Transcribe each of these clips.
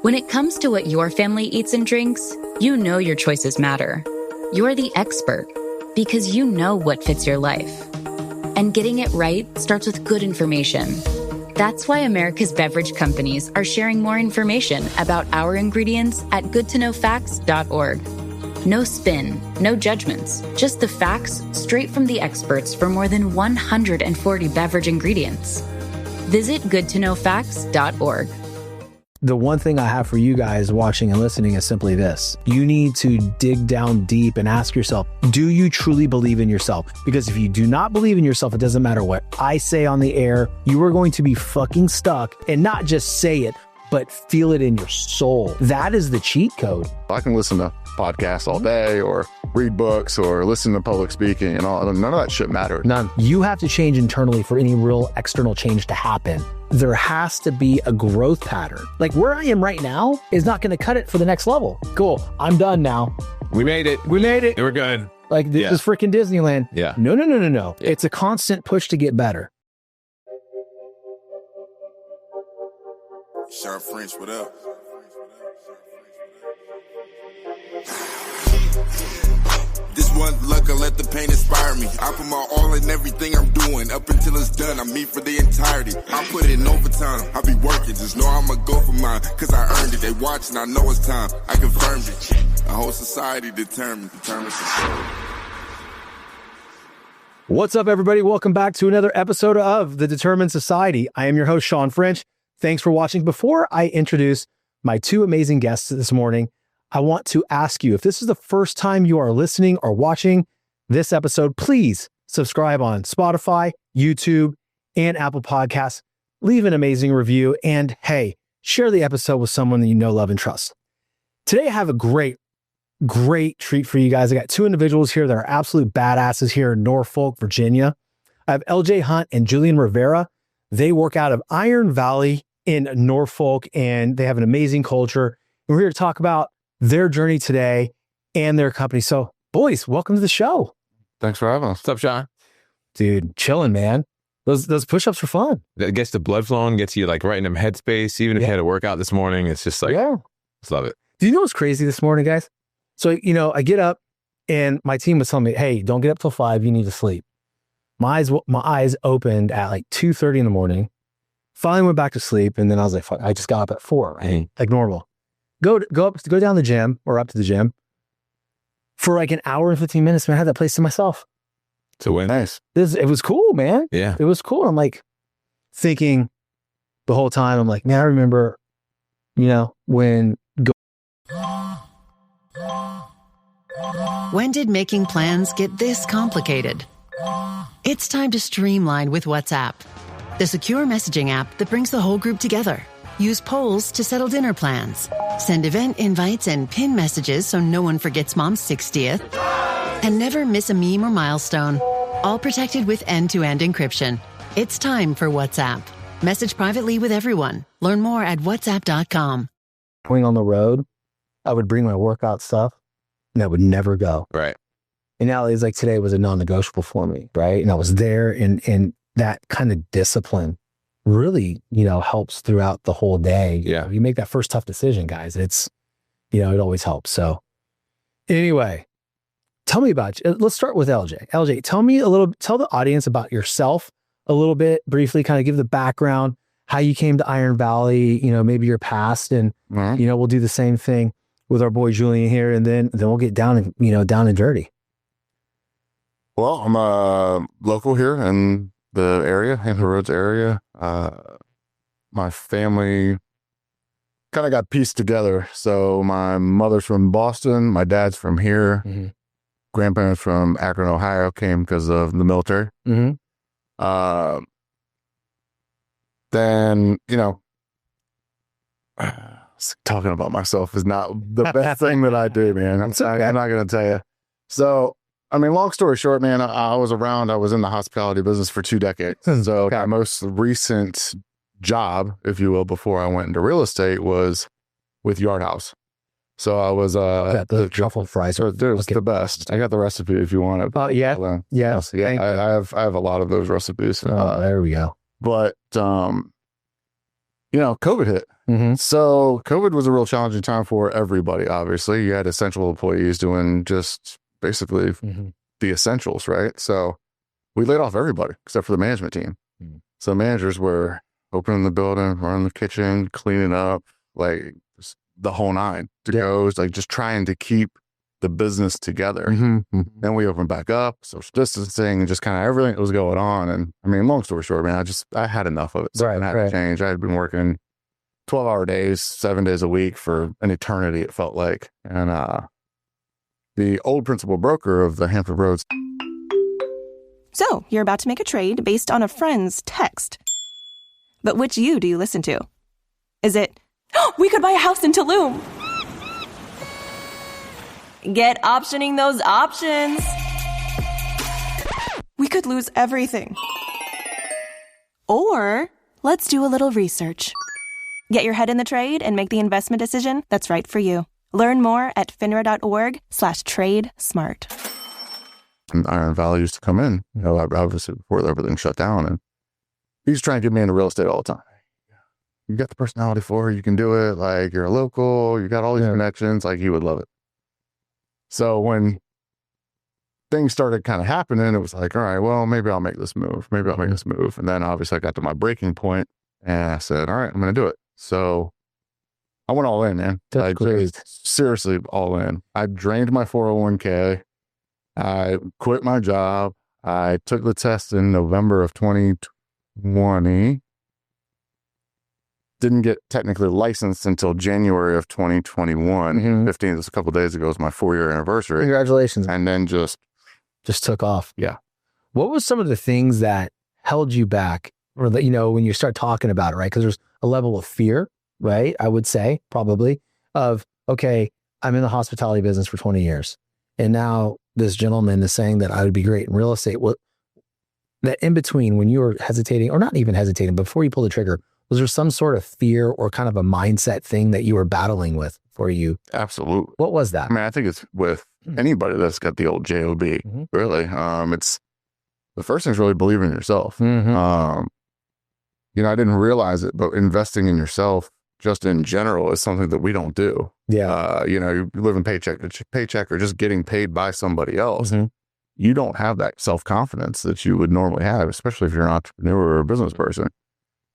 When it comes to what your family eats and drinks, you know your choices matter. You're the expert because you know what fits your life. And getting it right starts with good information. That's why America's beverage companies are sharing more information about our ingredients at goodtoknowfacts.org. No spin, no judgments, just the facts straight from the experts for more than 140 beverage ingredients. Visit goodtoknowfacts.org. The one thing I have for you guys watching and listening is simply this. You need to dig down deep and ask yourself, do you truly believe in yourself? Because if you do not believe in yourself, it doesn't matter what I say on the air, you are going to be fucking stuck, and not just say it, but feel it in your soul. That is the cheat code. I can listen to podcasts all day or read books or listen to public speaking and all. None of that shit matters. None. You have to change internally for any real external change to happen. There has to be a growth pattern. Like where I am right now is not going to cut it for the next level. Cool. I'm done now. We made it. We're good. Like this is freaking Disneyland. Yeah. No. It's a constant push to get better. Shawn French, what up? This one luck, I let the pain inspire me. I put my all in everything I'm doing. Up until it's done, I'm me for the entirety. I put it in overtime, I be working. Just know I'ma go for mine, cause I earned it. They watching, I know it's time. I confirmed it. A whole society determined to show. What's up, everybody? Welcome back to another episode of The Determined Society. I am your host, Shawn French. Thanks for watching. Before I introduce my two amazing guests this morning, I want to ask you, if this is the first time you are listening or watching this episode, please subscribe on Spotify, YouTube, and Apple Podcasts. Leave an amazing review, and hey, share the episode with someone that you know, love, and trust. Today, I have a great treat for you guys. I got two individuals here that are absolute badasses here in Norfolk, Virginia. I have LJ Hunt and Julian Rivera. They work out of Iron Valley in Norfolk, and they have an amazing culture. And we're here to talk about their journey today and their company. So, boys, welcome to the show. Thanks for having us. What's up, Shawn? Dude, chilling, man. Those push-ups are fun. That gets the blood flowing, gets you like right in the headspace. Even if you had a workout this morning, it's just like, just love it. Do you know what's crazy this morning, guys? So, I get up and my team was telling me, hey, don't get up till 5. You need to sleep. My eyes opened at like 2:30 in the morning. Finally went back to sleep. And then I was like, fuck, I just got up at 4, right? Like normal. Go down the gym or up to the gym for like an hour and 15 minutes, man. I had that place to myself. It's a win. Nice. It was cool, man. Yeah. It was cool. I'm like thinking the whole time, I'm like, man, I remember, when When did making plans get this complicated? It's time to streamline with WhatsApp, the secure messaging app that brings the whole group together. Use polls to settle dinner plans. Send event invites and pin messages so no one forgets Mom's 60th. And never miss a meme or milestone. All protected with end-to-end encryption. It's time for WhatsApp. Message privately with everyone. Learn more at whatsapp.com. going on the road, I would bring my workout stuff and that would never go. Right. And now it's like today was a non-negotiable for me, right? And I was there, and that kind of discipline really, helps throughout the whole day. Yeah. You make that first tough decision, guys. It's, it always helps. So anyway, tell me about you. Let's start with LJ. LJ, tell the audience about yourself a little bit, briefly, kind of give the background, how you came to Iron Valley, maybe your past, and, we'll do the same thing with our boy Julian here, and then we'll get down and dirty. Well, I'm a local here in the area, Hampton Roads area. My family kind of got pieced together. So my mother's from Boston, my dad's from here, grandparents from Akron, Ohio, came because of the military. Then, talking about myself is not the best thing that I do, man. I'm not going to tell you. So, long story short, man, I was in the hospitality business for 2 decades. So my most recent job, if you will, before I went into real estate was with Yard House. So I was the truffle fries are the best. I got the recipe if you want it. Oh yeah. I have a lot of those recipes. There we go. But COVID hit, So COVID was a real challenging time for everybody, obviously. You had essential employees doing just basically the essentials, right? So we laid off everybody except for the management team. So managers were opening the building, running the kitchen, cleaning up, like the whole nine to go, like just trying to keep the business together. Then we opened back up, social distancing, and just kind of everything that was going on. And I mean, long story short, man, I had enough of it. So I had to change. I had been working 12-hour days, 7 days a week for an eternity, it felt like. And the old principal broker of the Hampton Roads. So you're about to make a trade based on a friend's text. But which you do you listen to? Is it, oh, we could buy a house in Tulum? Get optioning those options. We could lose everything. Or let's do a little research. Get your head in the trade and make the investment decision that's right for you. Learn more at finra.org/trade smart. And Iron Valley used to come in, you know, obviously before everything shut down. And he used to try and get me into real estate all the time. You got the personality for it. You can do it. Like, you're a local. You got all these connections. Like, he would love it. So when things started kind of happening, it was like, all right, well, maybe I'll make this move. Maybe I'll make this move. And then obviously I got to my breaking point and I said, all right, I'm going to do it. So I went all in, man. I just seriously all in. I drained my 401k. I quit my job. I took the test in November of 2020. Didn't get technically licensed until January of 2021. 15th, just a couple of days ago, was my 4-year anniversary. Congratulations. And then just took off. Yeah. What was some of the things that held you back, or that, you know, when you start talking about it, right? Because there's a level of fear, right? I would say probably of, okay, I'm in the hospitality business for 20 years. And now this gentleman is saying that I would be great in real estate. What, that in between, when you were hesitating, or not even hesitating, before you pulled the trigger, was there some sort of fear or kind of a mindset thing that you were battling with for you? Absolutely. What was that? I mean, I think it's with anybody that's got the old JOB, really. It's the first thing is really believing in yourself. You know, I didn't realize it, but investing in yourself just in general is something that we don't do. Yeah. You know, you live in paycheck to paycheck or just getting paid by somebody else. You don't have that self-confidence that you would normally have, especially if you're an entrepreneur or a business person.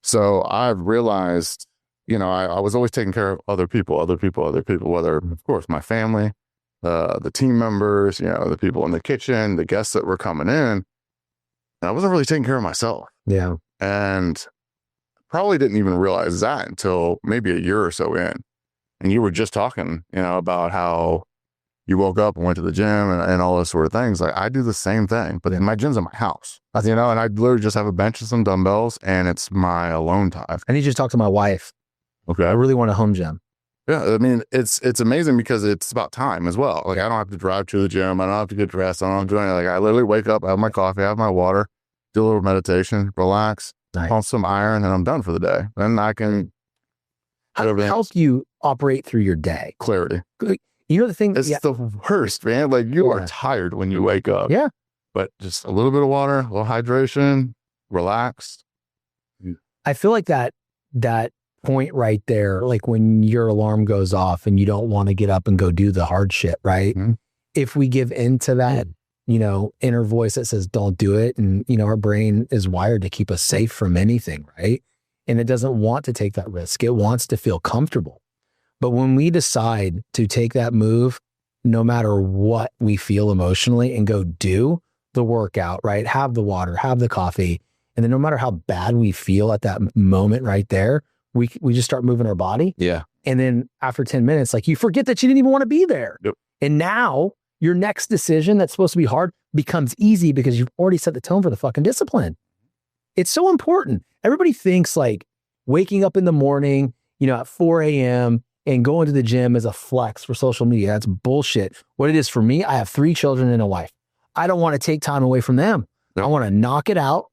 So I've realized, you know, I was always taking care of other people, whether, of course, my family, the team members, you know, the people in the kitchen, the guests that were coming in. And I wasn't really taking care of myself. Yeah. And probably didn't even realize that until maybe a year or so in. And you were just talking, you know, about how you woke up and went to the gym and all those sort of things. Like, I do the same thing, but my gym's in my house, you know, and I literally just have a bench and some dumbbells, and it's my alone time. I need you to talk to my wife. Okay. I really want a home gym. Yeah. I mean, it's amazing because it's about time as well. Like, I don't have to drive to the gym. I don't have to get dressed. I don't have to do anything. Like, I literally wake up, I have my coffee, I have my water, do a little meditation, relax, pump some iron, and I'm done for the day. Then I can help you operate through your day. Clarity. You know, the thing, it's the worst, man. Like, you are tired when you wake up. Yeah. But just a little bit of water, a little hydration, relaxed. I feel like that point right there, like when your alarm goes off and you don't want to get up and go do the hard shit, right? If we give into that, you know, inner voice that says, don't do it. And, you know, our brain is wired to keep us safe from anything, right? And it doesn't want to take that risk. It wants to feel comfortable. But when we decide to take that move, no matter what we feel emotionally, and go do the workout, right? Have the water, have the coffee. And then no matter how bad we feel at that moment right there, we just start moving our body. Yeah. And then after 10 minutes, like, you forget that you didn't even want to be there. Yep. And now your next decision that's supposed to be hard becomes easy because you've already set the tone for the fucking discipline. It's so important. Everybody thinks like waking up in the morning, you know, at 4 a.m., and going to the gym is a flex for social media. That's bullshit. What it is for me, I have 3 children and a wife. I don't want to take time away from them. I want to knock it out,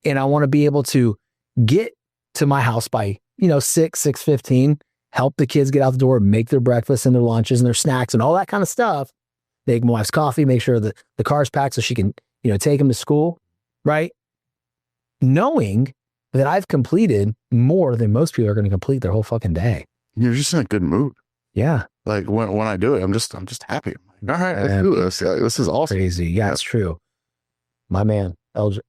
and I want to be able to get to my house by, you know, 6:15, help the kids get out the door, make their breakfast and their lunches and their snacks and all that kind of stuff. Make my wife's coffee, make sure that the car's packed so she can, you know, take them to school, right? Knowing that I've completed more than most people are going to complete their whole fucking day. You're just in a good mood. Yeah. Like when I do it, I'm just happy. I'm like, all right, let's do this. Yeah, this is awesome. Crazy. Yeah, it's true. My man, LJ.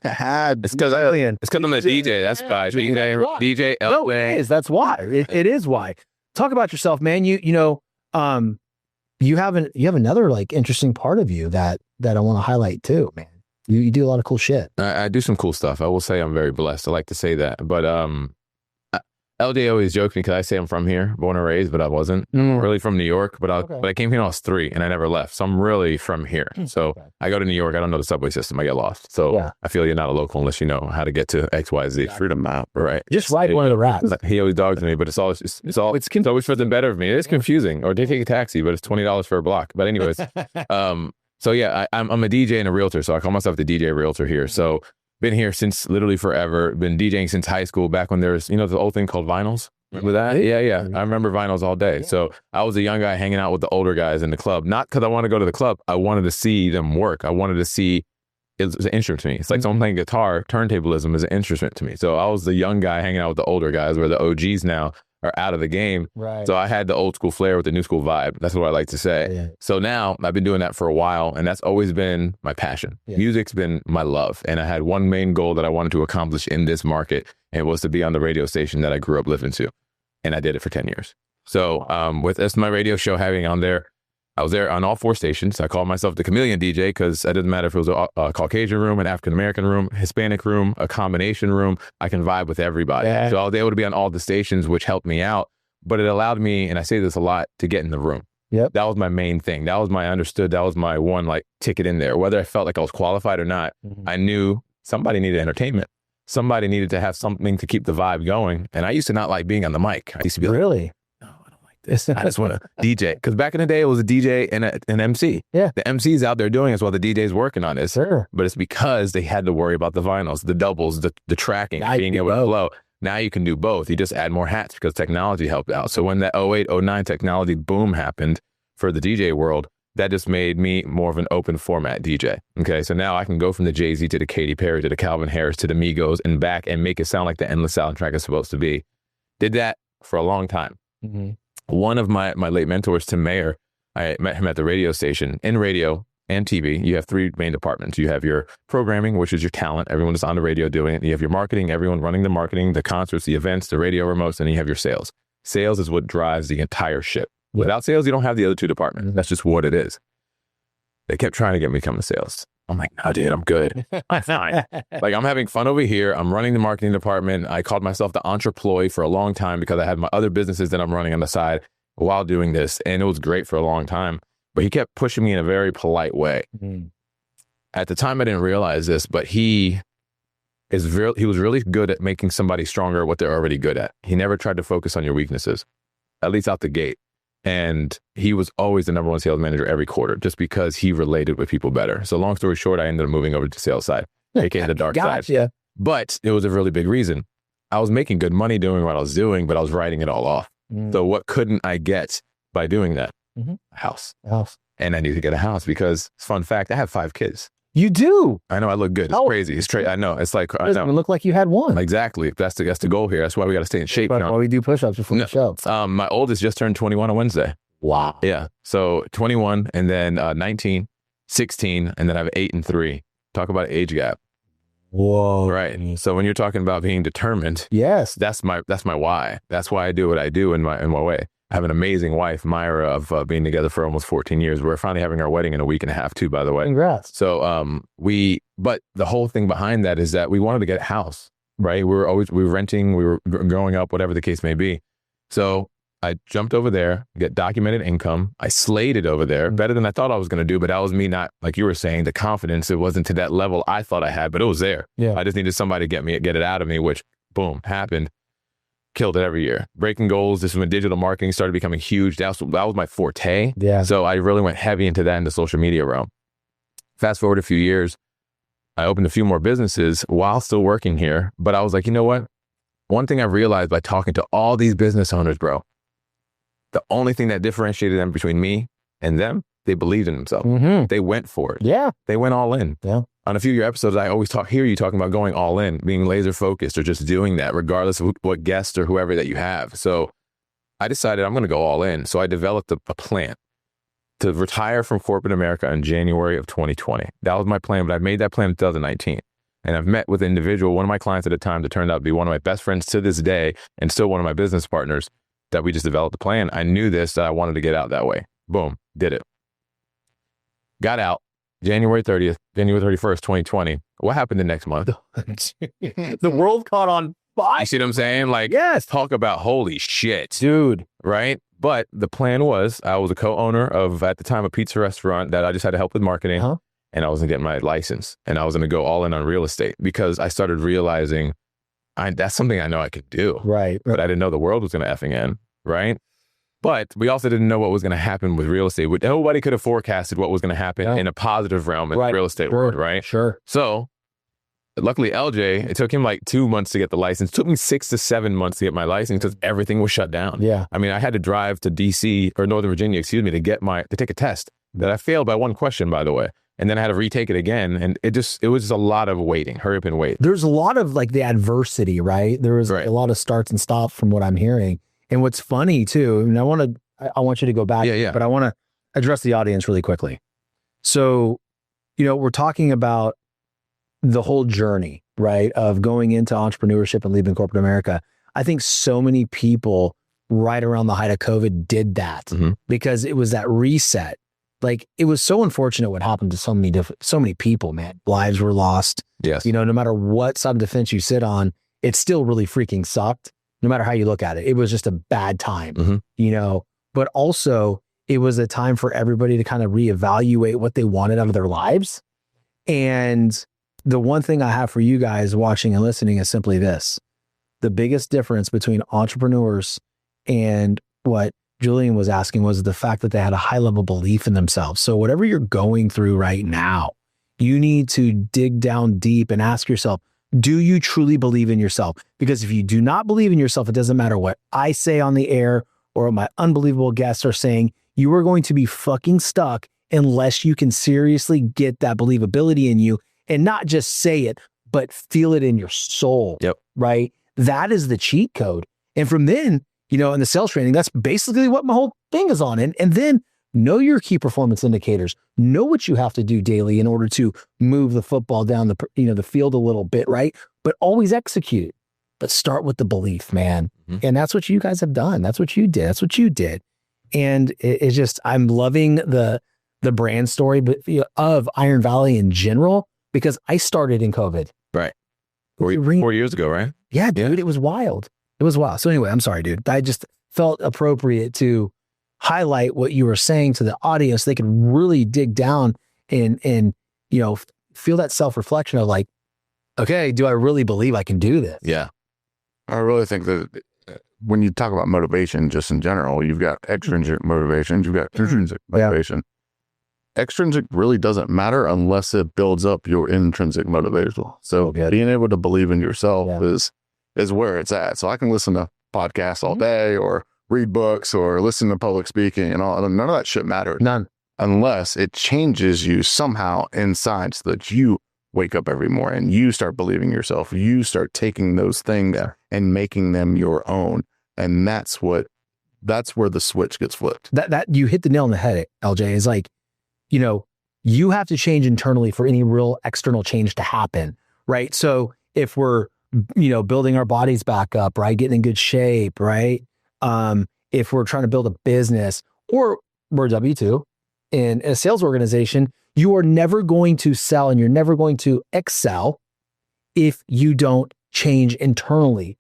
It's because I'm the DJ. That's why. DJ, No, it is. That's why. It is why. Talk about yourself, man. You have another like interesting part of you that I want to highlight too, man. You do a lot of cool shit. I do some cool stuff. I will say I'm very blessed. I like to say that. But LJ always jokes me because I say I'm from here, born and raised, but I wasn't really from New York. But I came here when I was 3 and I never left. So I'm really from here. So I go to New York. I don't know the subway system. I get lost. So I feel you're not a local unless you know how to get to X, Y, Z. Freedom map, right? Just write one of the raps. He always dogs me, but it's always for the better of me. It's confusing. Or they take a taxi, but it's $20 for a block. But anyways, so yeah, I'm a DJ and a realtor. So I call myself the DJ realtor here. So been here since literally forever. Been DJing since high school, back when there was, the old thing called vinyls. Remember that? Yeah. I remember vinyls all day. So I was a young guy hanging out with the older guys in the club. Not because I wanted to go to the club. I wanted to see them work. I wanted to see, it was an instrument to me. It's like someone playing guitar. Turntablism is an instrument to me. So I was the young guy hanging out with the older guys, where the OGs now are out of the game. Right. So I had the old school flair with the new school vibe. That's what I like to say. Yeah. So now I've been doing that for a while, and that's always been my passion. Yeah. Music's been my love. And I had one main goal that I wanted to accomplish in this market, and it was to be on the radio station that I grew up listening to. And I did it for 10 years. So with this, my radio show having on there, I was there on all 4 stations. I called myself the chameleon DJ because it doesn't matter if it was a Caucasian room, an African-American room, Hispanic room, a combination room. I can vibe with everybody. Yeah. So I was able to be on all the stations, which helped me out. But it allowed me, and I say this a lot, to get in the room. Yep. That was my main thing. That was that was my one ticket in there. Whether I felt like I was qualified or not, I knew somebody needed entertainment. Somebody needed to have something to keep the vibe going. And I used to not like being on the mic. I used to be like, really? No, I don't like this. I just want to DJ. Because back in the day, it was a DJ and an MC. Yeah. The MC's out there doing this while the DJ's working on this. Sure. But it's because they had to worry about the vinyls, the doubles, the tracking, being able to flow. Now you can do both. You just add more hats because technology helped out. So when that 08, 09 technology boom happened for the DJ world, that just made me more of an open format DJ. Okay, so now I can go from the Jay-Z to the Katy Perry to the Calvin Harris to the Migos and back and make it sound like the Endless soundtrack is supposed to be. Did that for a long time. One of my late mentors, Tim Mayer, I met him at the radio station. In radio and TV, you have 3 main departments. You have your programming, which is your talent. Everyone is on the radio doing it. You have your marketing, everyone running the marketing, the concerts, the events, the radio remotes, and you have your sales. Sales is what drives the entire ship. Without sales, you don't have the other 2 departments. That's just what it is. They kept trying to get me to come to sales. I'm like, no, dude, I'm good. I'm fine. I'm having fun over here. I'm running the marketing department. I called myself the entreployee for a long time because I had my other businesses that I'm running on the side while doing this. And it was great for a long time. But he kept pushing me in a very polite way. At the time, I didn't realize this, but he was really good at making somebody stronger at what they're already good at. He never tried to focus on your weaknesses, at least out the gate. And he was always the #1 sales manager every quarter just because he related with people better. So long story short, I ended up moving over to the sales side, aka the dark side. But it was a really big reason. I was making good money doing what I was doing, but I was writing it all off. So what couldn't I get by doing that? A house. And I need to get a house because, fun fact, I have 5 kids. You do? I know I look good. It's crazy. It's I know. It's like, it doesn't even look like you had one. Exactly. That's the goal here. That's why we got to stay in shape. That's why we do push-ups before the show. My oldest just turned 21 on Wednesday. Wow. Yeah. So 21 and then 19, 16, and then I have 8 and 3. Talk about age gap. Whoa. Right. So when you're talking about being determined, yes, that's my why. That's why I do what I do in my way. I have an amazing wife, Myra, of being together for almost 14 years. We're finally having our wedding in a week and a half too, by the way. Congrats. So but the whole thing behind that is that we wanted to get a house, right? We were renting, we were growing up, whatever the case may be. So I jumped over there, get documented income. I slayed it over there better than I thought I was going to do. But that was me not, like you were saying, the confidence. It wasn't to that level I thought I had, but it was there. Yeah. I just needed somebody to get it out of me, which boom, happened. Killed it every year. Breaking goals. This is when digital marketing started becoming huge. That was my forte. Yeah. So I really went heavy into that in the social media realm. Fast forward a few years, I opened a few more businesses while still working here. But I was like, you know what? One thing I realized by talking to all these business owners, bro, the only thing that differentiated them between me and them, they believed in themselves. They went for it. Yeah. They went all in. Yeah. on a few of your episodes, I always hear you talking about going all in, being laser focused, or just doing that, regardless of what guest or whoever that you have. So I decided I'm going to go all in. So I developed a plan to retire from corporate America in January of 2020. That was my plan, but I made that plan in 2019. And I've met with an individual, one of my clients at the time, that turned out to be one of my best friends to this day, and still one of my business partners, that we just developed a plan. I knew that I wanted to get out that way. Boom, did it. Got out January 31st, 2020. What happened the next month? The world caught on fire. You see what I'm saying? Like, yes. Talk about holy shit. Dude. Right? But the plan was, I was a co-owner of, at the time, a pizza restaurant that I just had to help with marketing. And I was going to get my license. And I was going to go all in on real estate, because I started realizing that's something I know I could do. Right. But I didn't know the world was going to effing end. Right? But we also didn't know what was going to happen with real estate. Nobody could have forecasted what was going to happen in a positive realm in real estate world, right? Sure. So luckily, LJ, it took him like 2 months to get the license. It took me 6 to 7 months to get my license because everything was shut down. Yeah. I mean, I had to drive to DC or Northern Virginia, to take a test that I failed by one question, by the way. And then I had to retake it again. And it was just a lot of waiting, hurry up and wait. There's a lot of like the adversity, right? There was a lot of starts and stops from what I'm hearing. And what's funny too, and I want you to go back, but I want to address the audience really quickly. So, we're talking about the whole journey, right, of going into entrepreneurship and leaving corporate America. I think so many people right around the height of COVID did that because it was that reset. Like, it was so unfortunate what happened to so many people, man. Lives were lost. Yes. No matter what side of the fence you sit on, it still really freaking sucked. No matter how you look at it, it was just a bad time, but also it was a time for everybody to kind of reevaluate what they wanted out of their lives. And the one thing I have for you guys watching and listening is simply this: the biggest difference between entrepreneurs and what Julian was asking was the fact that they had a high level belief in themselves. So whatever you're going through right now, you need to dig down deep and ask yourself, do you truly believe in yourself? Because if you do not believe in yourself, it doesn't matter what I say on the air or what my unbelievable guests are saying, you are going to be fucking stuck unless you can seriously get that believability in you and not just say it, but feel it in your soul. Yep. Right? That is the cheat code. And from then, in the sales training, that's basically what my whole thing is on. And then know your key performance indicators. Know what you have to do daily in order to move the football down the field a little bit, right? But always execute it. But start with the belief, man. And that's what you guys have done. That's what you did. That's what you did. And it's just, I'm loving the brand story of Iron Valley in general, because I started in COVID. Right. 4 years ago, right? Yeah, dude, it was wild. It was wild. So anyway, I'm sorry, dude. I just felt appropriate to highlight what you were saying to the audience so they can really dig down and feel that self-reflection of like, okay, do I really believe I can do this? Yeah. I really think that when you talk about motivation, just in general, you've got extrinsic motivations, you've got intrinsic motivation. Extrinsic really doesn't matter unless it builds up your intrinsic motivation. So being able to believe in yourself is where it's at. So I can listen to podcasts all day or read books or listen to public speaking and all. None of that shit matters. None. Unless it changes you somehow inside so that you wake up every morning, you start believing yourself, you start taking those things and making them your own. And that's where the switch gets flipped. That you hit the nail on the head, LJ, is like, you have to change internally for any real external change to happen, right? So if we're, building our bodies back up, right? Getting in good shape, right? If we're trying to build a business or we're W-2 in a sales organization, you are never going to sell and you're never going to excel if you don't change internally.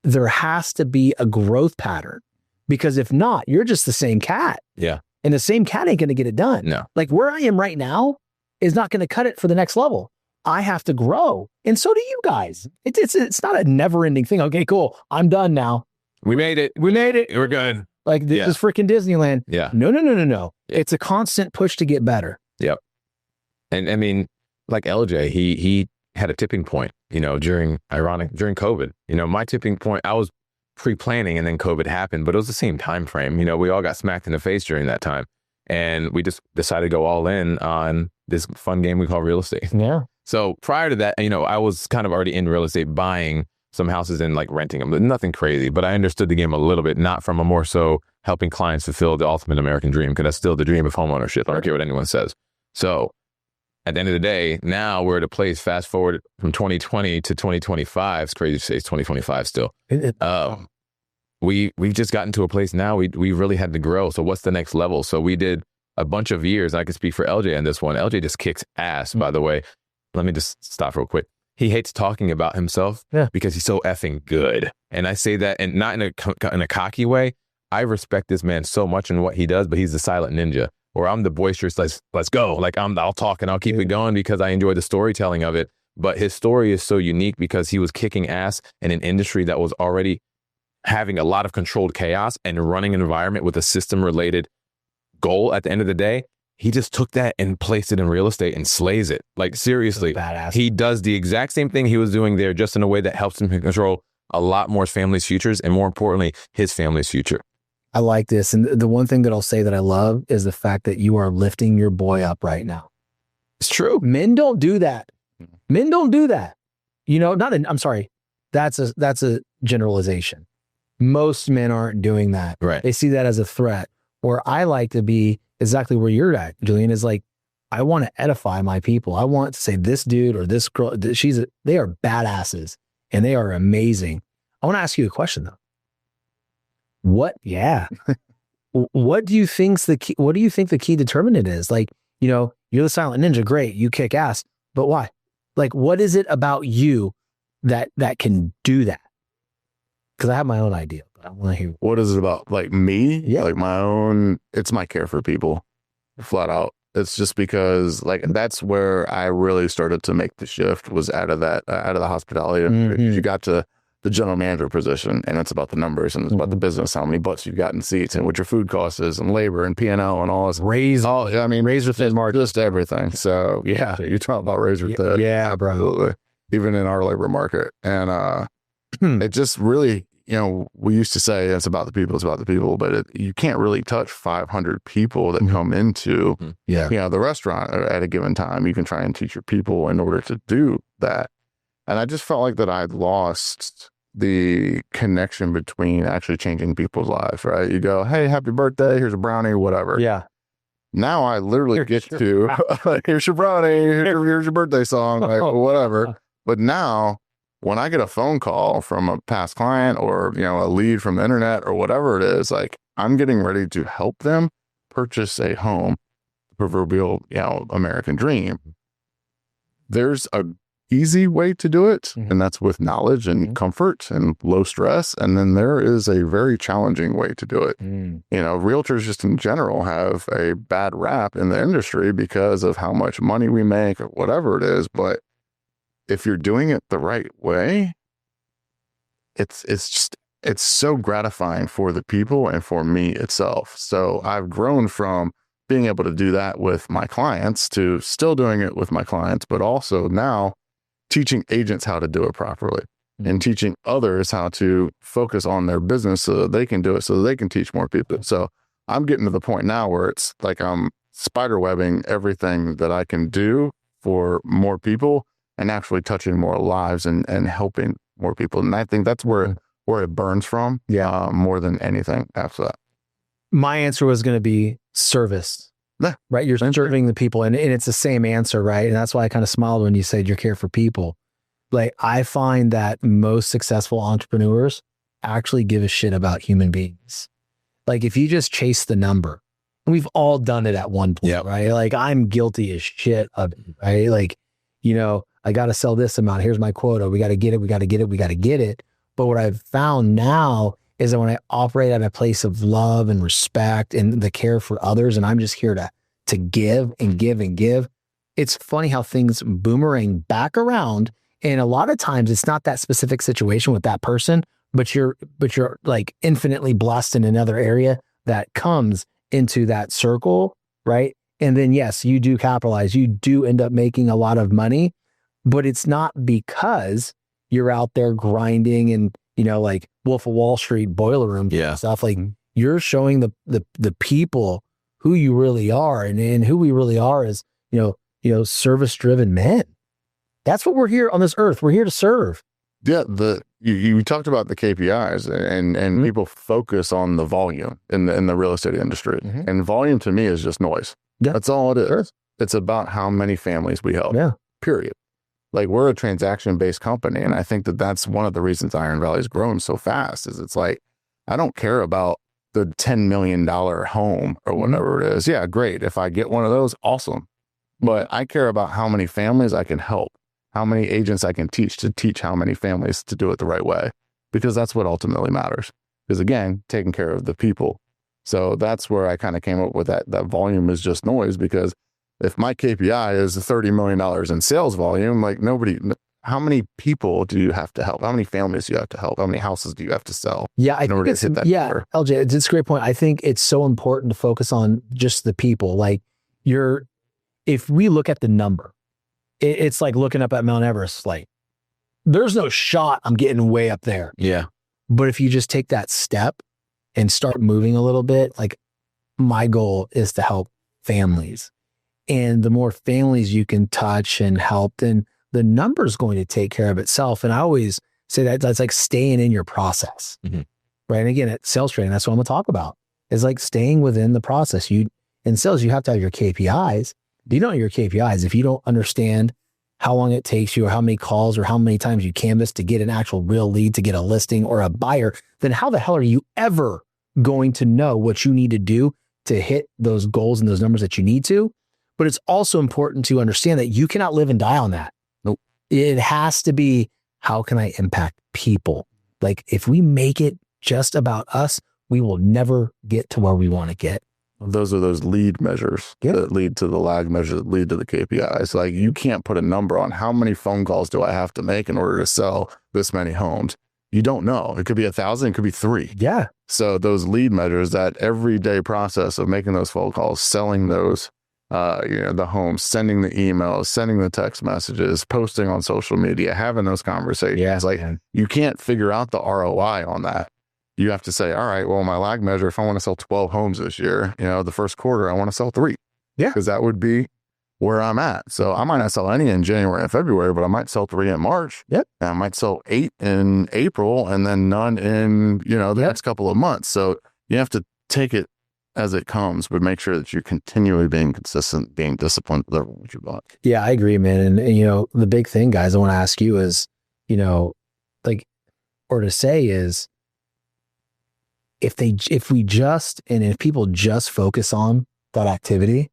There has to be a growth pattern, because if not, you're just the same cat. Yeah. And the same cat ain't going to get it done. No. Like where I am right now is not going to cut it for the next level. I have to grow. And so do you guys. It's not a never ending thing. Okay, cool. I'm done now. We made it. We're good. Like this is freaking Disneyland. Yeah. No. It's a constant push to get better. Yep. And I mean, like LJ, he had a tipping point, during COVID. My tipping point, I was pre-planning and then COVID happened, but it was the same time frame. We all got smacked in the face during that time. And we just decided to go all in on this fun game we call real estate. Yeah. So prior to that, I was kind of already in real estate, buying some houses and like renting them, but nothing crazy. But I understood the game a little bit, not from a more so helping clients fulfill the ultimate American dream, because that's still the dream of homeownership. I don't care what anyone says. So at the end of the day, now we're at a place, fast forward from 2020 to 2025. It's crazy to say it's 2025 still. We've just gotten to a place now we really had to grow. So what's the next level? So we did a bunch of years. I can speak for LJ on this one. LJ just kicks ass, by the way. Let me just stop real quick. He hates talking about himself because he's so effing good. And I say that, and not in a cocky way. I respect this man so much in what he does, but he's the silent ninja. Or I'm the boisterous, let's go. Like I'll talk and I'll keep it going because I enjoy the storytelling of it. But his story is so unique because he was kicking ass in an industry that was already having a lot of controlled chaos and running an environment with a system-related goal at the end of the day. He just took that and placed it in real estate and slays it. Like seriously, badass. He does the exact same thing he was doing there, just in a way that helps him control a lot more family's futures, and more importantly, his family's future. I like this. And the one thing that I'll say that I love is the fact that you are lifting your boy up right now. It's true. Men don't do that. Men don't do that. I'm sorry. That's a generalization. Most men aren't doing that. Right. They see that as a threat. Where I like to be exactly where you're at, Julian, is like, I want to edify my people. I want to say this dude or this girl, they are badasses and they are amazing. I want to ask you a question though. What do you think the key determinant is? Like, you're the silent ninja. Great. You kick ass, but why? Like, what is it about you that can do that? Because I have my own idea, but I want to hear. What is it about? Like me? Yeah. Like my own, it's my care for people, flat out. It's just because that's where I really started to make the shift, was out of the hospitality. Mm-hmm. You got to the general manager position, and it's about the numbers, and it's about the business, how many butts you've got in seats, and what your food cost is, and labor, and P&L, and all this. Razor thin margin. Just everything. So yeah, you're talking about razor thin. Yeah, bro. Absolutely. Even in our labor market. And it just really, we used to say it's about the people, but you can't really touch 500 people that come into the restaurant at a given time. You can try and teach your people in order to do that. And I just felt like that I'd lost the connection between actually changing people's lives, right? You go, hey, happy birthday, here's a brownie, whatever. Yeah. Now I literally get to, here's your brownie, here's your birthday song, like whatever. But now, when I get a phone call from a past client or, a lead from the internet or whatever it is, like I'm getting ready to help them purchase a home, the proverbial, American dream. There's a easy way to do it, and that's with knowledge and comfort and low stress. And then there is a very challenging way to do it. Realtors just in general have a bad rap in the industry because of how much money we make or whatever it is. But if you're doing it the right way, it's so gratifying for the people and for me itself. So I've grown from being able to do that with my clients to still doing it with my clients, but also now teaching agents how to do it properly and teaching others how to focus on their business so that they can do it, so that they can teach more people. So I'm getting to the point now where it's like I'm spiderwebbing everything that I can do for more people and actually touching more lives and helping more people. And I think that's where it burns from more than anything after that. My answer was going to be service. Right? You're serving the people, and it's the same answer, right? And that's why I kind of smiled when you said your care for people. Like, I find that most successful entrepreneurs actually give a shit about human beings. Like, if you just chase the number, and we've all done it at one point, right? Like, I'm guilty as shit of it, right? Like, I got to sell this amount. Here's my quota. We got to get it. But what I've found now is that when I operate at a place of love and respect and the care for others, and I'm just here to give and give and give, it's funny how things boomerang back around. And a lot of times it's not that specific situation with that person, but you're like infinitely blessed in another area that comes into that circle, right? And then yes, you do capitalize. You do end up making a lot of money, but it's not because you're out there grinding and like Wolf of Wall Street boiler room stuff. Like, you're showing the people who you really are, and who we really are is, service driven men. That's what we're here on this earth. We're here to serve. Yeah, you talked about the KPIs and people focus on the volume in the real estate industry. And volume to me is just noise. Yeah. That's all it is. Sure. It's about how many families we help. Yeah. Period. Like, we're a transaction-based company, and I think that that's one of the reasons Iron Valley has grown so fast. Is it's like, I don't care about the $10 million home or whatever it is. Yeah, great. If I get one of those, awesome. But I care about how many families I can help, how many agents I can teach how many families to do it the right way, because that's what ultimately matters. Because again, taking care of the people. So that's where I kind of came up with that volume is just noise, because if my KPI is $30 million in sales volume, like, how many people do you have to help? How many families do you have to help? How many houses do you have to sell? Yeah, I think it's, LJ, it's a great point. I think it's so important to focus on just the people. Like, if we look at the number, it's like looking up at Mount Everest. Like, there's no shot I'm getting way up there. Yeah. But if you just take that step and start moving a little bit, like, my goal is to help families. And the more families you can touch and help, then the number's going to take care of itself. And I always say that's like staying in your process, right? And again, at sales training, that's what I'm going to talk about. It's like staying within the process. In sales, you have to have your KPIs. You don't know your KPIs. If you don't understand how long it takes you, or how many calls, or how many times you canvass to get an actual real lead, to get a listing or a buyer, then how the hell are you ever going to know what you need to do to hit those goals and those numbers that you need to? But it's also important to understand that you cannot live and die on that. Nope. It has to be, how can I impact people? Like, if we make it just about us, we will never get to where we want to get. Those are those lead measures that lead to the lag measures that lead to the KPIs. Like, you can't put a number on how many phone calls do I have to make in order to sell this many homes. You don't know. It could be 1,000, it could be 3. Yeah. So those lead measures, that everyday process of making those phone calls, selling those, the homes, sending the emails, sending the text messages, posting on social media, having those conversations. Yeah, you can't figure out the ROI on that. You have to say, all right, well, my lag measure, if I want to sell 12 homes this year, the first quarter, I want to sell 3. Yeah. Because that would be where I'm at. So I might not sell any in January and February, but I might sell 3 in March. Yep. And I might sell 8 in April, and then none in, the next couple of months. So you have to take it as it comes, but make sure that you're continually being consistent, being disciplined with what you bought. Yeah, I agree, man. And the big thing, guys, I want to ask you is, if people just focus on that activity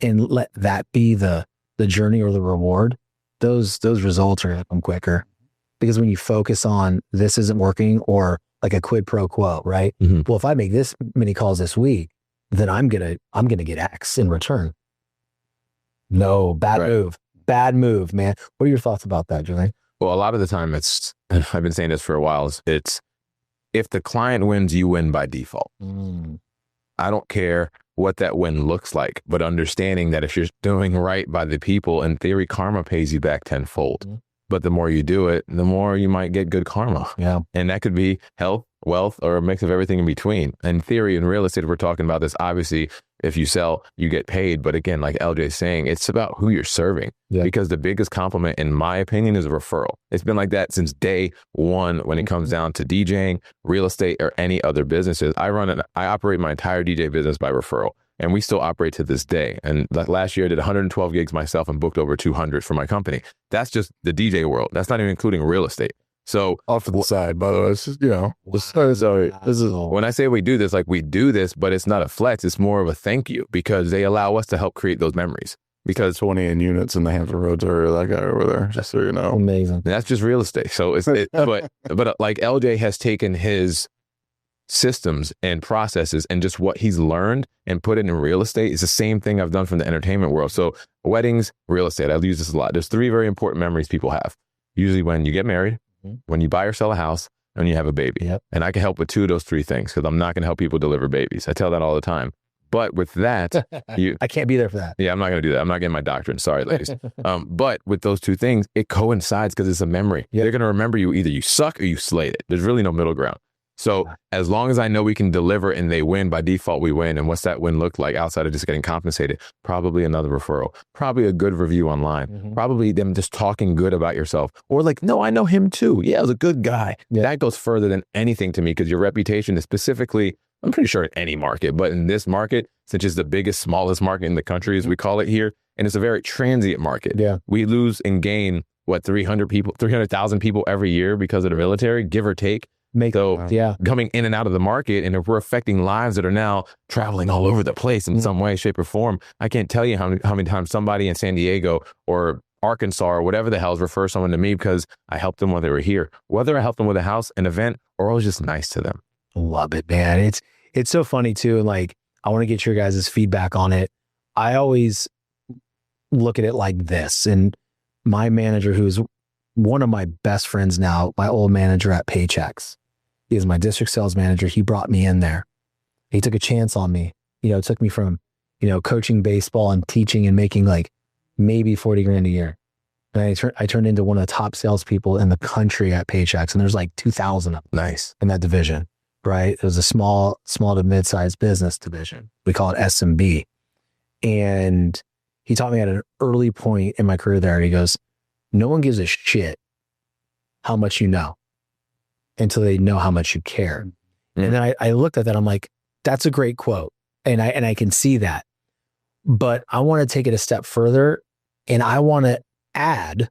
and let that be the journey or the reward, those results are going to come quicker. Because when you focus on this isn't working, or like a quid pro quo, right? Well, if I make this many calls this week, then I'm gonna get X in return. No, bad move, man. What are your thoughts about that, Julian? Well, a lot of the time I've been saying this for a while, it's if the client wins, you win by default. I don't care what that win looks like, but understanding that if you're doing right by the people, in theory, karma pays you back tenfold. But the more you do it, the more you might get good karma. Yeah. And that could be health, wealth, or a mix of everything in between. In theory, in real estate, we're talking about this. Obviously, if you sell, you get paid. But again, like LJ is saying, it's about who you're serving. Yeah. Because the biggest compliment, in my opinion, is a referral. It's been like that since day one when it comes down to DJing, real estate, or any other businesses. I operate my entire DJ business by referral. And we still operate to this day. And last year I did 112 gigs myself and booked over 200 for my company. That's just the DJ world. That's not even including real estate. So off to the side, by the way, it's just, when I say we do this, like we do this, but it's not a flex. It's more of a thank you, because they allow us to help create those memories. Because 20 in units in the Hampton Roads area, that guy over there, just so you know. Amazing. That's just real estate. So but like LJ has taken his systems and processes and just what he's learned and put it in real estate. It's the same thing I've done from the entertainment world. So weddings, real estate, I use this a lot. There's 3 very important memories people have. Usually when you get married, when you buy or sell a house, and you have a baby. Yep. And I can help with 2 of those 3 things, because I'm not going to help people deliver babies. I tell that all the time. But with that, I can't be there for that. Yeah, I'm not going to do that. I'm not getting my doctorate. Sorry, ladies. But with those 2 things, it coincides because it's a memory. Yep. They're going to remember you, either you suck or you slayed it. There's really no middle ground. So as long as I know we can deliver and they win, by default, we win. And what's that win look like outside of just getting compensated? Probably another referral, probably a good review online, probably them just talking good about yourself, or like, no, I know him too. Yeah, I was a good guy. Yeah. That goes further than anything to me, because your reputation is specifically, I'm pretty sure in any market, but in this market, since it's the biggest, smallest market in the country, as we call it here, and it's a very transient market. Yeah. We lose and gain, 300,000 people every year because of the military, give or take. Coming in and out of the market, and if we're affecting lives that are now traveling all over the place in some way, shape, or form, I can't tell you how many times somebody in San Diego or Arkansas or whatever the hell refer someone to me because I helped them while they were here, whether I helped them with a house, an event, or I was just nice to them. Love it, man. It's so funny too. And like, I want to get your guys' feedback on it. I always look at it like this, and my manager, who's one of my best friends now, my old manager at Paychex, he is my district sales manager. He brought me in there. He took a chance on me. It took me from, coaching baseball and teaching and making like maybe 40 grand a year. And I turned into one of the top salespeople in the country at Paychex. And there's like 2,000 of them in that division, right? It was a small to mid-sized business division. We call it SMB. And he taught me at an early point in my career there. He goes, no one gives a shit how much you know until they know how much you care. And then I looked at that. I'm like, that's a great quote. And I can see that. But I want to take it a step further, and I want to add,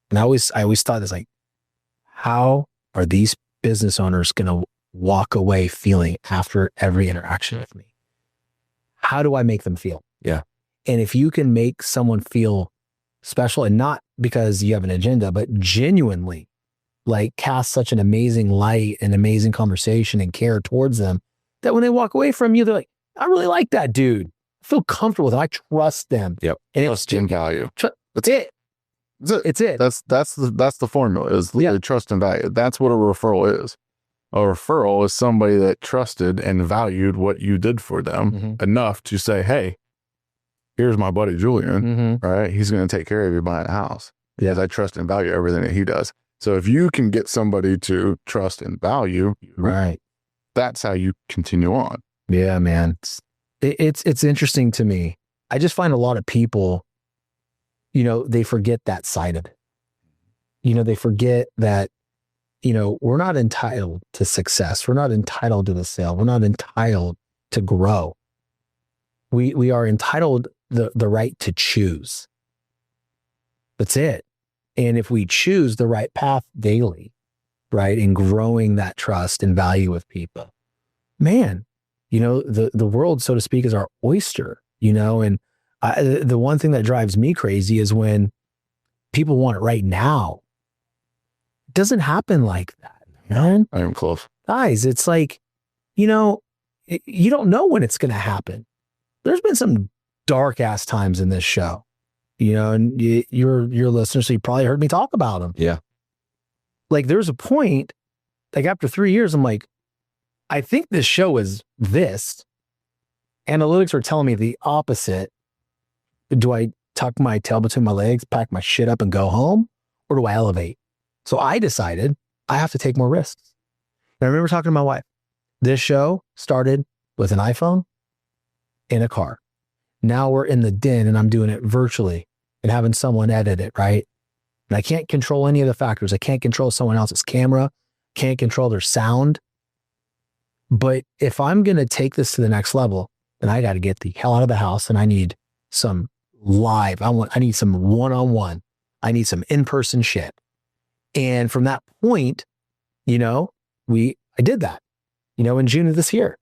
and I always thought this, like, how are these business owners going to walk away feeling after every interaction with me? How do I make them feel? Yeah. And if you can make someone feel special, and not because you have an agenda, but genuinely like cast such an amazing light and amazing conversation and care towards them, that when they walk away from you, they're like, I really like that dude. I feel comfortable with them. I trust them. Yep. And trust and value. That's it. It's it. That's the formula, is trust and value. That's what a referral is. A referral is somebody that trusted and valued what you did for them enough to say, hey, here's my buddy Julian, right? He's going to take care of you buying a house. Because I trust and value everything that he does. So if you can get somebody to trust and value you, right, that's how you continue on. Yeah, man. It's interesting to me. I just find a lot of people, they forget that side of it. They forget that, we're not entitled to success. We're not entitled to the sale. We're not entitled to grow. We are entitled the right to choose. That's it. And if we choose the right path daily, right, in growing that trust and value with people, man, the world, so to speak, is our oyster, and the one thing that drives me crazy is when people want it right now. It doesn't happen like that, man. I am close. Guys, it's like, you don't know when it's going to happen. There's been some dark ass times in this show. And you're a listener, so you probably heard me talk about them. Yeah. Like, there's a point, like after 3 years, I'm like, I think this show is this. Analytics are telling me the opposite. Do I tuck my tail between my legs, pack my shit up and go home? Or do I elevate? So I decided I have to take more risks. And I remember talking to my wife. This show started with an iPhone in a car. Now we're in the den and I'm doing it virtually and having someone edit it, right? And I can't control any of the factors. I can't control someone else's camera, can't control their sound. But if I'm going to take this to the next level, then I got to get the hell out of the house, and I need some live. I need some one-on-one. I need some in-person shit. And from that point, I did that, in June of this year.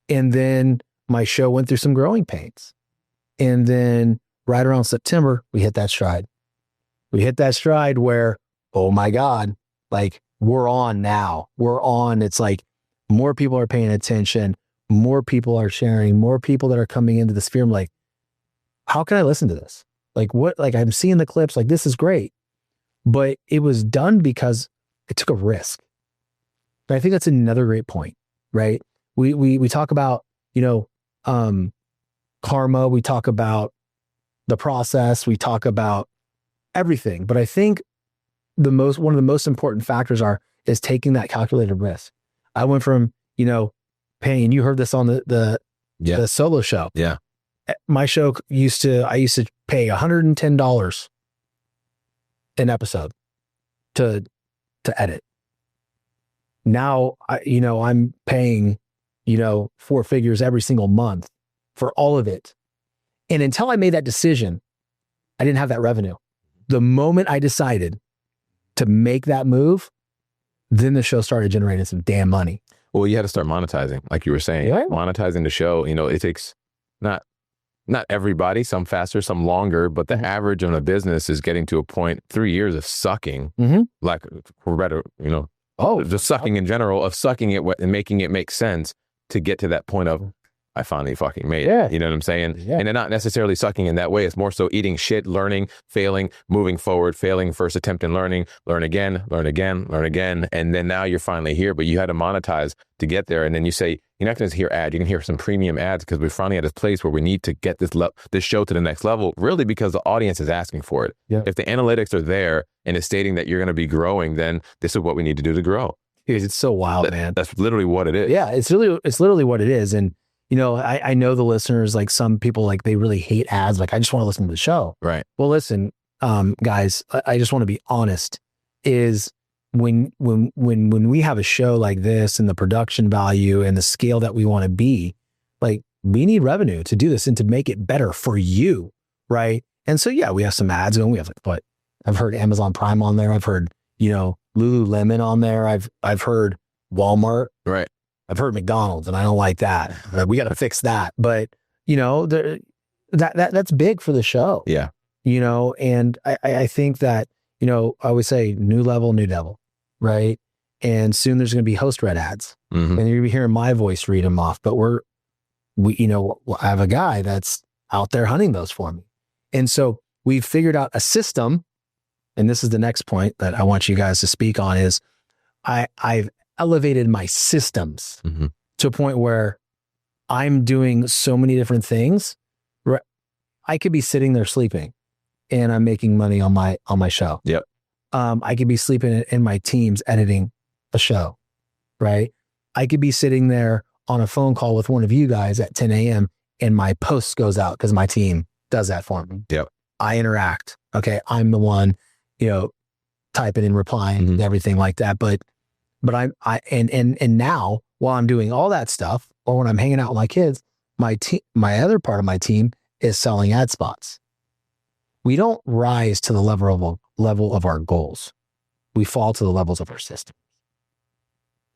And then my show went through some growing pains. And then right around September, we hit that stride. We hit that stride where, oh my God, like, we're on now. We're on. It's like more people are paying attention. More people are sharing. More people that are coming into the sphere. I'm like, how can I listen to this? Like, what? Like, I'm seeing the clips. Like, this is great. But it was done because it took a risk. And I think that's another great point, right? We talk about, karma, we talk about the process, we talk about everything. But I think one of the most important factors is taking that calculated risk. I went from, paying, you heard this on the solo show. Yeah. My show I used to pay $110 an episode to edit. Now, I'm paying, 4 figures every single month for all of it. And until I made that decision, I didn't have that revenue. The moment I decided to make that move, then the show started generating some damn money. Well, you had to start monetizing, like you were saying. Yeah. Monetizing the show, it takes not everybody, some faster, some longer, but the average on a business is getting to a point, 3 years of sucking, like for better, just sucking in general, of sucking it and making it make sense to get to that point of, I finally fucking made it. You know what I'm saying? Yeah. And they're not necessarily sucking in that way. It's more so eating shit, learning, failing, moving forward, failing first attempt and learning, learn again. And then now you're finally here, but you had to monetize to get there. And then you say, you're not going to hear ads. You can hear some premium ads because we're finally at this place where we need to get this show to the next level, really because the audience is asking for it. Yeah. If the analytics are there and it's stating that you're going to be growing, then this is what we need to do to grow. Dude, it's so wild, man. That's literally what it is. Yeah, it's literally what it is. And I know the listeners, like some people, like they really hate ads. Like, I just want to listen to the show. Right. Well, listen, guys, I just want to be honest, is when we have a show like this and the production value and the scale that we want to be, like, we need revenue to do this and to make it better for you. Right. And so, yeah, we have some ads and we have I've heard Amazon Prime on there. I've heard, Lululemon on there. I've heard Walmart. Right. I've heard McDonald's, and I don't like that. We got to fix that. But, that's big for the show. Yeah. And I think that, I always say new level, new devil, right? And soon there's going to be host read ads. And you're going to be hearing my voice read them off. But I have a guy that's out there hunting those for me. And so we've figured out a system, and this is the next point that I want you guys to speak on, is I've elevated my systems to a point where I'm doing so many different things. I could be sitting there sleeping and I'm making money on my show. Yep. I could be sleeping in my teams editing a show, right? I could be sitting there on a phone call with one of you guys at 10 a.m. and my post goes out because my team does that for me. Yep. I interact. Okay. I'm the one, typing and replying and everything like that. But now while I'm doing all that stuff, or when I'm hanging out with my kids, my other part of my team is selling ad spots. We don't rise to the level of our goals. We fall to the levels of our systems.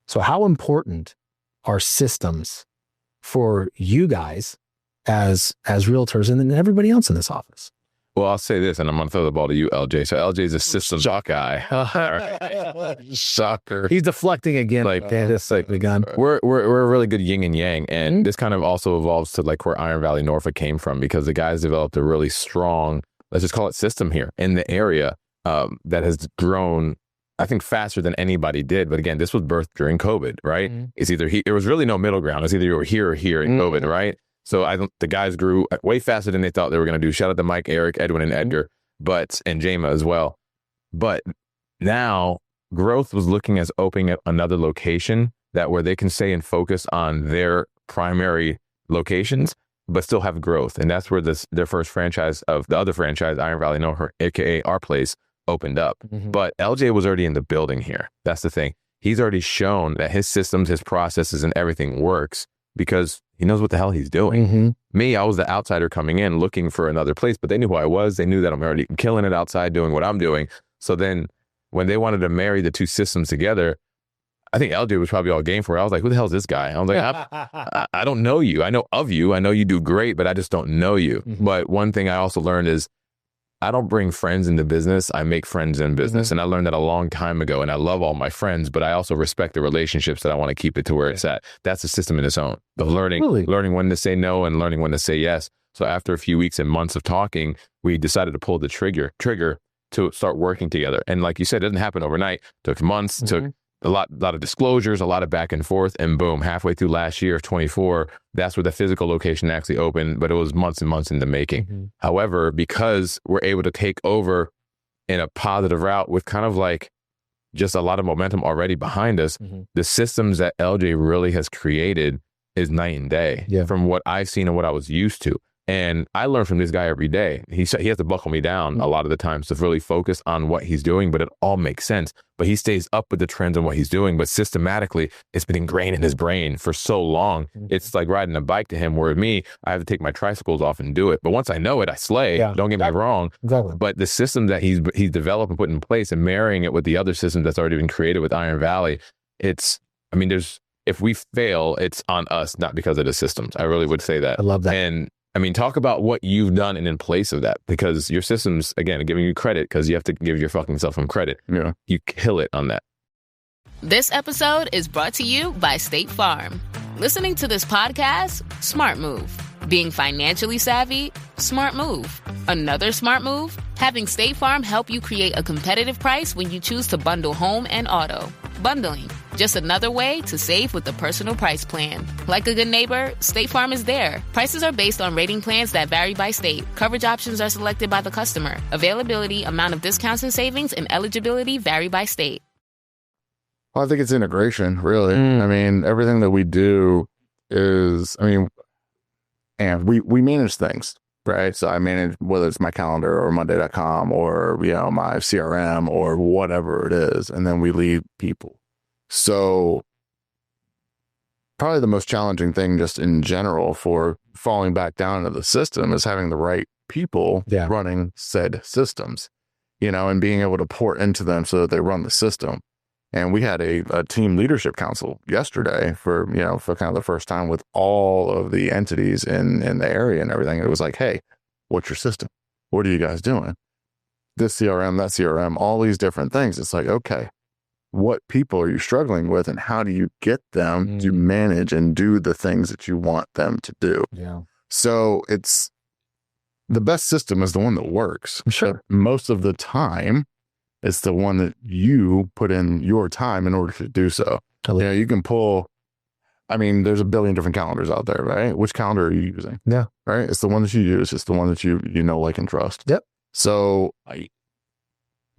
So how important are systems for you guys as realtors and then everybody else in this office? Well, I'll say this, and I'm going to throw the ball to you, LJ. So LJ is a systems guy. Shocker. He's deflecting again. We're a really good yin and yang. And this kind of also evolves to like where Iron Valley, Norfolk came from, because the guys developed a really strong, let's just call it system here in the area that has grown, I think, faster than anybody did. But again, this was birthed during COVID, right? It's either there was really no middle ground. It's either you were here or here in COVID, right? So the guys grew way faster than they thought they were going to do. Shout out to Mike, Eric, Edwin, and Edgar, and Jama as well. But now growth was looking as opening up another location where they can stay and focus on their primary locations, but still have growth. And that's where their first franchise of the other franchise, Iron Valley, aka Our Place, opened up. But LJ was already in the building here. That's the thing. He's already shown that his systems, his processes, and everything works because he knows what the hell he's doing. Me, I was the outsider coming in looking for another place, but they knew who I was. They knew that I'm already killing it outside doing what I'm doing. So then when they wanted to marry the two systems together, I think LJ was probably all game for it. I was like, who the hell is this guy? I was like, I don't know you. I know of you. I know you do great, but I just don't know you. But one thing I also learned is I don't bring friends into business. I make friends in business. And I learned that a long time ago. And I love all my friends, but I also respect the relationships that I want to keep it to where it's at. That's a system in its own. The learning when to say no and learning when to say yes. So after a few weeks and months of talking, we decided to pull the trigger to start working together. And like you said, it doesn't happen overnight. It took months, took a lot of disclosures, a lot of back and forth, and boom, halfway through last year of 24, that's where the physical location actually opened, but it was months and months in the making. However, because we're able to take over in a positive route with kind of like just a lot of momentum already behind us. The systems that LJ really has created is night and day from what I've seen and what I was used to. And I learn from this guy every day. He has to buckle me down a lot of the times to really focus on what he's doing, but it all makes sense. But he stays up with the trends and what he's doing. But systematically, it's been ingrained in his brain for so long. It's like riding a bike to him, where with me, I have to take my tricycles off and do it. But once I know it, I slay. Don't get me wrong. But the system that he's developed and put in place and marrying it with the other systems that's already been created with Iron Valley, if we fail, it's on us, not because of the systems. I really would say that. I love that. And I mean, talk about what you've done and in place of that, because your systems, again, are giving you credit, because you have to give your fucking self some credit. Yeah. You kill it on that. This episode is brought to you by State Farm. Listening to this podcast? Smart move. Being financially savvy? Smart move. Another smart move? Having State Farm help you create a competitive price when you choose to bundle home and auto. Bundling, just another way to save with the Personal Price Plan. Like a good neighbor, State Farm is there. Prices are based on rating plans that vary by state. Coverage options are selected by the customer. Availability, amount of discounts and savings, and eligibility vary by state. Well, I think it's integration, really. I mean, everything that we do is, and we manage things, right? So I manage, whether it's my calendar or Monday.com or, my CRM or whatever it is. And then we lead people. So probably the most challenging thing just in general for falling back down into the system is having the right people running said systems, and being able to pour into them so that they run the system. And we had a team leadership council yesterday for kind of the first time with all of the entities in the area and everything. It was like, hey, what's your system? What are you guys doing? This CRM, that CRM, all these different things. It's like, okay, what people are you struggling with, and how do you get them to manage and do the things that you want them to do? Yeah. So it's the best system is the one that works. Sure. But most of the time, it's the one that you put in your time in order to do so. You can pull, there's a billion different calendars out there, right? Which calendar are you using? Yeah. Right? It's the one that you use. It's the one that you like, and trust. Yep. So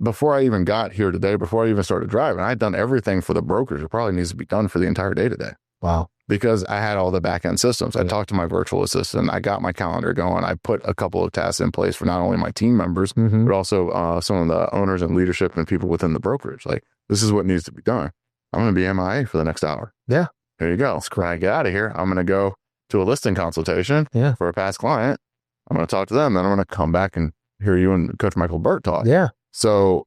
before I even got here today, before I even started driving, I'd done everything for the brokers. It probably needs to be done for the entire day today. Wow. Because I had all the back end systems. I talked to my virtual assistant. I got my calendar going. I put a couple of tasks in place for not only my team members, but also some of the owners and leadership and people within the brokerage. Like, this is what needs to be done. I'm going to be MIA for the next hour. Yeah. There you go. When I get out of here, I'm going to go to a listing consultation for a past client. I'm going to talk to them. Then I'm going to come back and hear you and Coach Michael Burt talk. Yeah. So,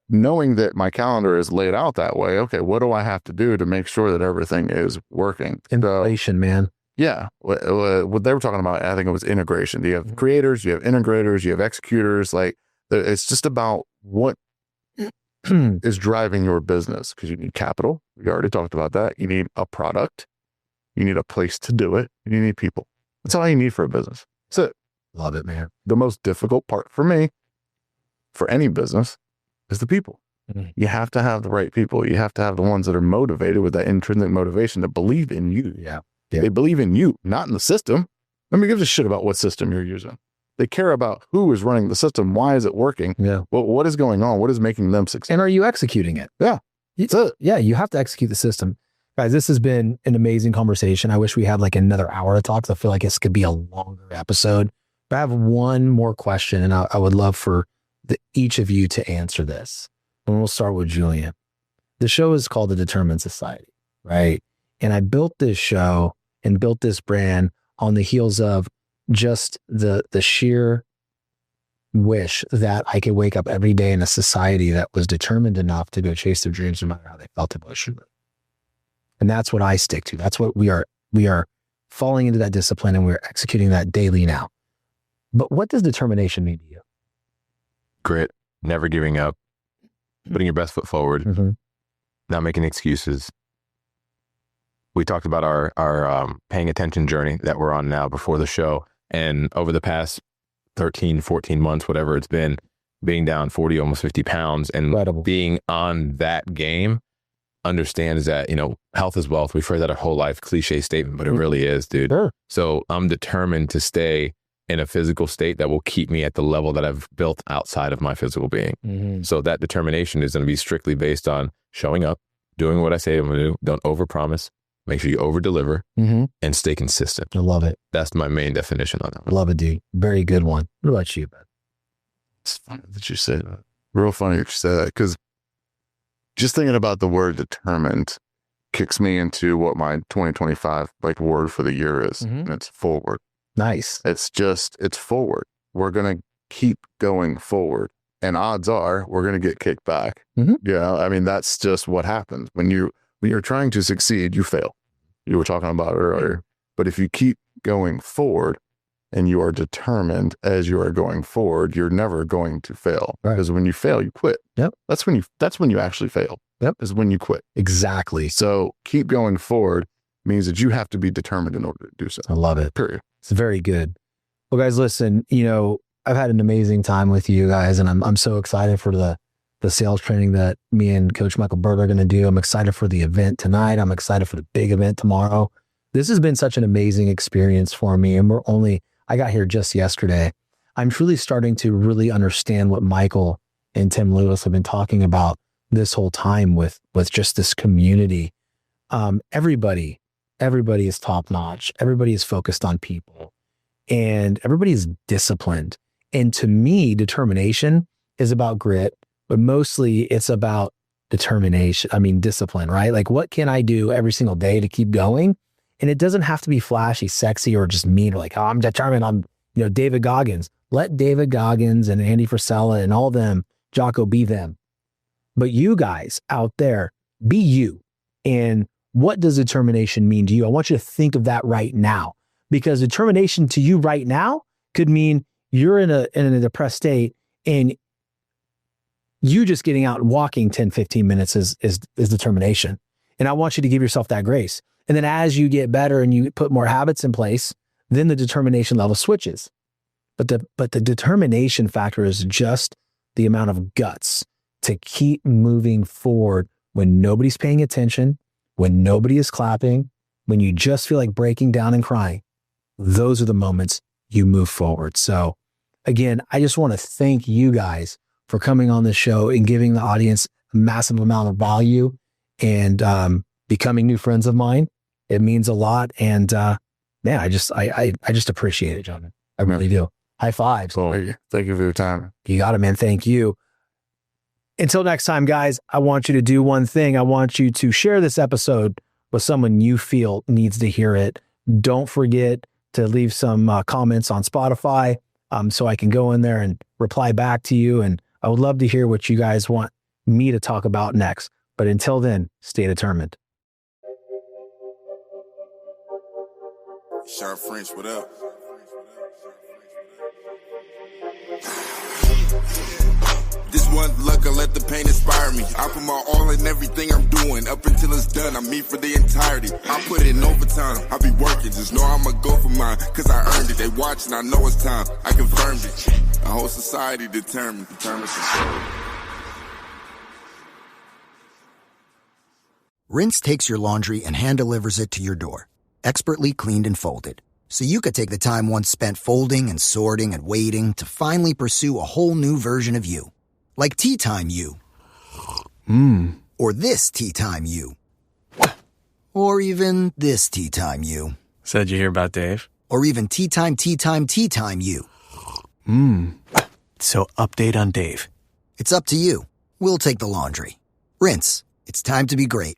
knowing that my calendar is laid out that way, okay, what do I have to do to make sure that everything is working? Integration, man. Yeah. What they were talking about, I think it was integration. You have creators, you have integrators, you have executors. Like, it's just about what is driving your business, because you need capital. We already talked about that. You need a product. You need a place to do it. And you need people. That's all you need for a business. That's it. Love it, man. The most difficult part for me, for any business, is the people. You have to have the right people. You have to have the ones that are motivated with that intrinsic motivation to believe in you. Yeah. They believe in you, not in the system. Nobody gives a shit about what system you're using. They care about who is running the system. Why is it working? Yeah. What is going on? What is making them successful? And are you executing it? Yeah. That's it. Yeah. You have to execute the system. Guys, this has been an amazing conversation. I wish we had like another hour to talk, because I feel like this could be a longer episode. But I have one more question, and I would love for each of you to answer this. And we'll start with Julian. The show is called The Determined Society, right? And I built this show and built this brand on the heels of just the sheer wish that I could wake up every day in a society that was determined enough to go chase their dreams no matter how they felt emotionally. And that's what I stick to. That's what we are falling into that discipline, and we're executing that daily now. But what does determination mean to you? Grit, never giving up, putting your best foot forward, not making excuses. We talked about our paying attention journey that we're on now before the show. And over the past 13, 14 months, whatever it's been, being down 40, almost 50 pounds and being on that game, understands that, health is wealth. We've heard that our whole life, cliche statement, but it really is, dude. Sure. So I'm determined to stay in a physical state that will keep me at the level that I've built outside of my physical being. Mm-hmm. So that determination is going to be strictly based on showing up, doing what I say I'm going to do. Don't overpromise. Make sure you over-deliver and stay consistent. I love it. That's my main definition on that. I love it, dude. Very good one. What about you, bud? It's funny that you say that. Real funny that you say that, because just thinking about the word determined kicks me into what my 2025 word for the year is. And it's forward. Nice. It's forward. We're going to keep going forward. And odds are we're going to get kicked back. Yeah. I mean, that's just what happens. When you're trying to succeed, you fail. You were talking about it earlier. But if you keep going forward and you are determined as you are going forward, you're never going to fail. Right. Because when you fail, you quit. Yep. That's when you actually fail. Yep. Is when you quit. Exactly. So keep going forward means that you have to be determined in order to do so. I love it. Period. It's very good. Well, guys, listen, I've had an amazing time with you guys, and I'm so excited for the sales training that me and Coach Michael Bird are going to do. I'm excited for the event tonight. I'm excited for the big event tomorrow. This has been such an amazing experience for me. And I got here just yesterday. I'm truly starting to really understand what Michael and Tim Lewis have been talking about this whole time with just this community. Everybody is top notch. Everybody is focused on people, and everybody is disciplined. And to me, determination is about grit, but mostly it's about discipline, right? Like, what can I do every single day to keep going? And it doesn't have to be flashy, sexy, or just mean, or like, oh, I'm determined. I'm, David Goggins. Let David Goggins and Andy Frisella and all them, Jocko, be them. But you guys out there, be you. And what does determination mean to you? I want you to think of that right now, because determination to you right now could mean you're in a depressed state, and you just getting out and walking 10, 15 minutes is determination. And I want you to give yourself that grace. And then as you get better and you put more habits in place, then the determination level switches. But the determination factor is just the amount of guts to keep moving forward when nobody's paying attention, when nobody is clapping, when you just feel like breaking down and crying. Those are the moments you move forward. So again, I just want to thank you guys for coming on this show and giving the audience a massive amount of value and becoming new friends of mine. It means a lot. And man, I just appreciate it, John. I really do. High fives. Cool. Thank you for your time. You got it, man. Thank you. Until next time, guys, I want you to do one thing. I want you to share this episode with someone you feel needs to hear it. Don't forget to leave some comments on Spotify so I can go in there and reply back to you. And I would love to hear what you guys want me to talk about next. But until then, stay determined. Shawn French, what up? This one luck, I let the pain inspire me. I put my all in everything I'm doing. Up until it's done, I'm me for the entirety. I put in overtime, I be working. Just know I'ma go for mine, cause I earned it. They watching, I know it's time. I confirmed it. A whole society determined. Rinse takes your laundry and hand delivers it to your door, expertly cleaned and folded. So you could take the time once spent folding and sorting and waiting to finally pursue a whole new version of you. Like Tea Time You. Or this Tea Time You. Or even this Tea Time You. Said you hear about Dave? Or even Tea Time You. So update on Dave. It's up to you. We'll take the laundry. Rinse. It's time to be great.